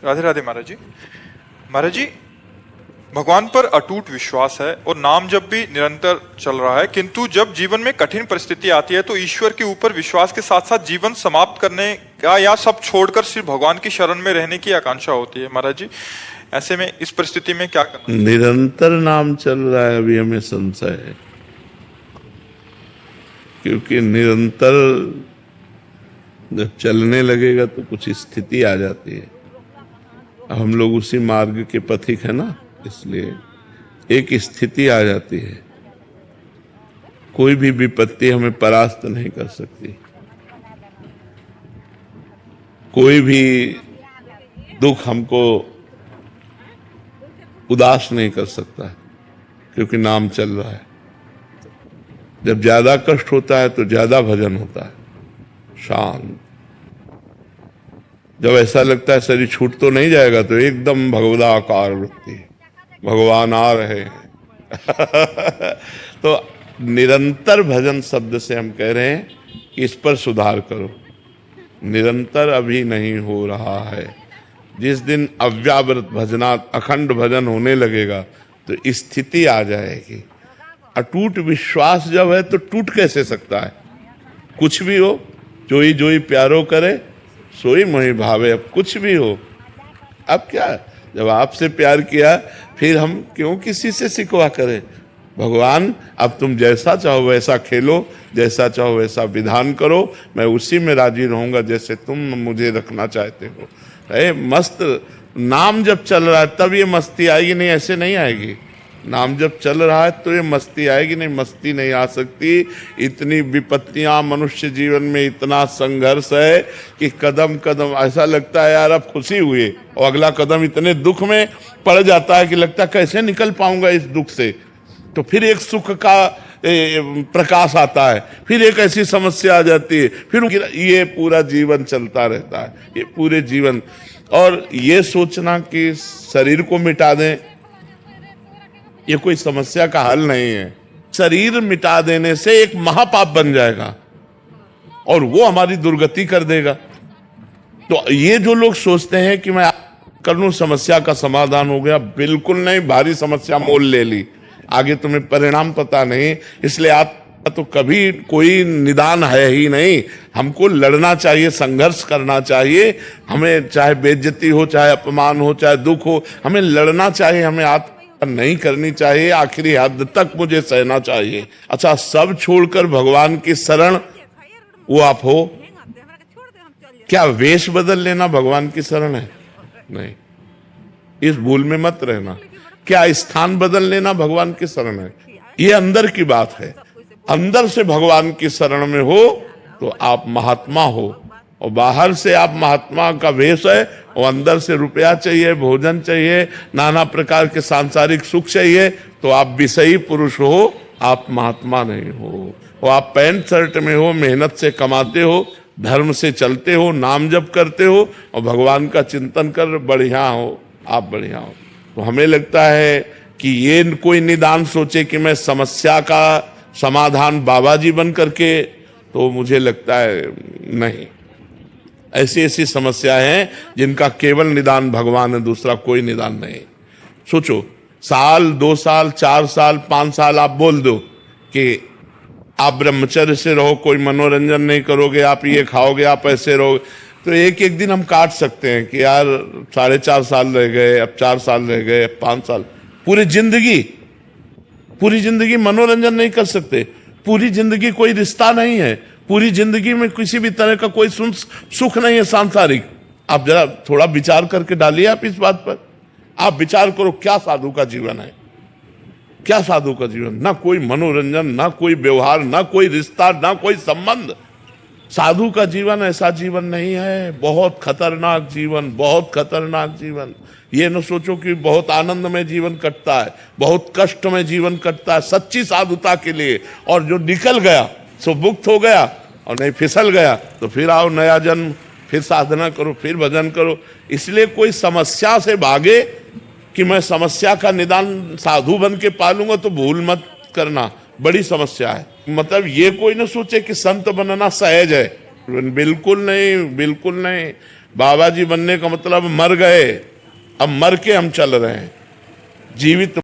राधे राधे महाराज जी। महाराज जी, भगवान पर अटूट विश्वास है और नाम जब भी निरंतर चल रहा है, किंतु जब जीवन में कठिन परिस्थिति आती है तो ईश्वर के ऊपर विश्वास के साथ साथ जीवन समाप्त करने का या सब छोड़कर सिर्फ भगवान की शरण में रहने की आकांक्षा होती है। महाराज जी, ऐसे में इस परिस्थिति में क्या करना? निरंतर नाम चल रहा है, अभी हमें संशय है, क्योंकि निरंतर जब चलने लगेगा तो कुछ स्थिति आ जाती है। हम लोग उसी मार्ग के पथिक है ना, इसलिए एक स्थिति आ जाती है। कोई भी विपत्ति हमें परास्त नहीं कर सकती, कोई भी दुख हमको उदास नहीं कर सकता, क्योंकि नाम चल रहा है। जब ज्यादा कष्ट होता है तो ज्यादा भजन होता है, शांत। जब ऐसा लगता है शरीर छूट तो नहीं जाएगा तो एकदम भगवदाकार वृत्ति, भगवान आ रहे हैं। तो निरंतर भजन शब्द से हम कह रहे हैं कि इस पर सुधार करो। निरंतर अभी नहीं हो रहा है। जिस दिन अव्यावृत भजनात् अखंड भजन होने लगेगा तो स्थिति आ जाएगी। अटूट विश्वास जब है तो टूट कैसे सकता है? कुछ भी हो, जोई जोई प्यारो करे सोई मोहि भावे। अब कुछ भी हो, अब क्या, जब आपसे प्यार किया फिर हम क्यों किसी से शिकवा करें? भगवान, अब तुम जैसा चाहो वैसा खेलो, जैसा चाहो वैसा विधान करो, मैं उसी में राजी रहूंगा जैसे तुम मुझे रखना चाहते हो। मस्त नाम जब चल रहा है तब ये मस्ती आएगी, नहीं ऐसे नहीं आएगी। नाम जब चल रहा है तो ये मस्ती आएगी, नहीं मस्ती नहीं आ सकती। इतनी विपत्तियां मनुष्य जीवन में, इतना संघर्ष है कि कदम कदम ऐसा लगता है यार अब खुशी हुई, और अगला कदम इतने दुख में पड़ जाता है कि लगता है कैसे निकल पाऊंगा इस दुख से। तो फिर एक सुख का प्रकाश आता है, फिर एक ऐसी समस्या आ जाती है, फिर ये पूरा जीवन चलता रहता है, ये पूरे जीवन। और ये सोचना कि शरीर को मिटा दें, ये कोई समस्या का हल नहीं है। शरीर मिटा देने से एक महापाप बन जाएगा और वो हमारी दुर्गति कर देगा। तो ये जो लोग सोचते हैं कि मैं कर लूं समस्या का समाधान हो गया, बिल्कुल नहीं। भारी समस्या मोल ले ली, आगे तुम्हें परिणाम पता नहीं, इसलिए आप तो कभी कोई निदान है ही नहीं। हमको लड़ना चाहिए, संघर्ष करना चाहिए। हमें चाहे बेइज्जती हो, चाहे अपमान हो, चाहे दुख हो, हमें लड़ना चाहिए, हमें आत्महत्या नहीं करनी चाहिए, आखिरी हद तक मुझे सहना चाहिए। अच्छा, सब छोड़कर भगवान की शरण वो आप हो, क्या वेश बदल लेना भगवान की शरण है? नहीं, इस भूल में मत रहना। क्या स्थान बदल लेना भगवान की शरण है? ये अंदर की बात है। अंदर से भगवान की शरण में हो तो आप महात्मा हो, और बाहर से आप महात्मा का वेश है, और अंदर से रुपया चाहिए, भोजन चाहिए, नाना प्रकार के सांसारिक सुख चाहिए, तो आप विषयी पुरुष हो, आप महात्मा नहीं हो। और आप पैंट शर्ट में हो, मेहनत से कमाते हो, धर्म से चलते हो, नाम जप करते हो और भगवान का चिंतन कर बढ़िया हो, आप बढ़िया हो। तो हमें लगता है कि ये कोई निदान सोचे कि मैं समस्या का समाधान बाबा जी बन करके, तो मुझे लगता है नहीं। ऐसी ऐसी समस्या है जिनका केवल निदान भगवान है, दूसरा कोई निदान नहीं। सोचो, साल 2 साल 4 साल 5 साल आप बोल दो कि आप ब्रह्मचर्य से रहो, कोई मनोरंजन नहीं करोगे, आप ये खाओगे, आप ऐसे रहोगे, तो एक एक दिन हम काट सकते हैं कि यार 4.5 साल रह गए, अब 4 साल रह गए, अब 5 साल। पूरी जिंदगी मनोरंजन नहीं कर सकते। पूरी जिंदगी कोई रिश्ता नहीं है, पूरी जिंदगी में किसी भी तरह का कोई सुख नहीं है सांसारिक। आप जरा थोड़ा विचार करके डालिए आप इस बात पर। आप विचार करो, क्या साधु का जीवन है? क्या साधु का जीवन? ना कोई मनोरंजन, ना कोई व्यवहार, ना कोई रिश्ता, ना कोई संबंध। साधु का जीवन ऐसा जीवन नहीं है। बहुत खतरनाक जीवन, बहुत खतरनाक जीवन। ये न सोचो कि बहुत आनंद में जीवन कटता है, बहुत कष्ट में जीवन कटता है सच्ची साधुता के लिए। और जो निकल गया सो मुक्त हो गया, और नहीं फिसल गया तो फिर आओ नया जन्म, फिर साधना करो, फिर भजन करो। इसलिए कोई समस्या से भागे कि मैं समस्या का निदान साधु बन के पालूंगा, तो भूल मत करना, बड़ी समस्या है। मतलब ये कोई ना सोचे कि संत बनना सहज है, बिल्कुल नहीं, बिल्कुल नहीं। बाबा जी बनने का मतलब मर गए, अब मर के हम चल रहे हैं। जीवित